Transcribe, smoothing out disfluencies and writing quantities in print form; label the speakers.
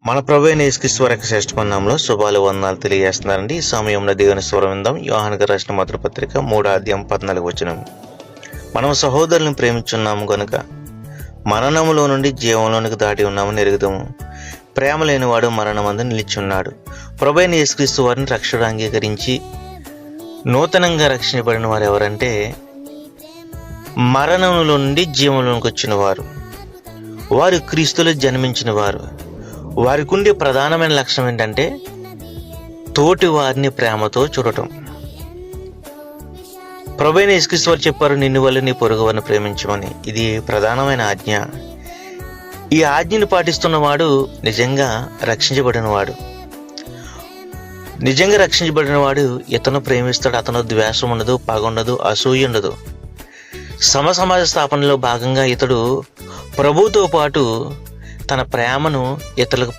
Speaker 1: మన ప్రభు అయిన యేసుక్రీస్తు వారి శ్రేష్ఠమైన నామములో శుభాలు వందనాలు తెలియజేస్తున్నారండి. ఈ సమయంలో దేవుని స్వరం విందాం. యోహాను గారు రాసిన మొదటి పత్రిక 3:14 మనం సహోదరులను ప్రేమించున్నాము గనుక మరణములో నుండి జీవంలోనికి దాటి ఉన్నామని ఎరుగుదాము. ప్రేమ లేనివాడు మరణమందు నిలిచి ఉన్నాడు. ప్రభు అయిన యేసుక్రీస్తు వారిని రక్షకుడు అంగీకరించి నూతనంగా రక్షించబడిన వారు ఎవరంటే మరణంలో నుండి జీవంలోనికి వచ్చిన వారు. వారు క్రీస్తులో జన్మించిన వారు. వారికి ఉండే ప్రధానమైన లక్షణం ఏంటంటే తోటి వారిని ప్రేమతో చూడటం. ప్రభువైన యేసుక్రీస్తు వారు చెప్పారు, నిన్ను వల్ల నీ పొరుగువారిని ప్రేమించమని. ఇది ప్రధానమైన ఆజ్ఞ. ఈ ఆజ్ఞని పాటిస్తున్నవాడు నిజంగా రక్షించబడినవాడు. నిజంగా రక్షించబడినవాడు ఇతను ప్రేమిస్తాడు. అతను ద్వేషం ఉండదు, పగ ఉండదు, అసూయ ఉండదు. సమాజ స్థాపనలో భాగంగా ఇతడు ప్రభువుతో పాటు తన ప్రేమను ఇతరులకు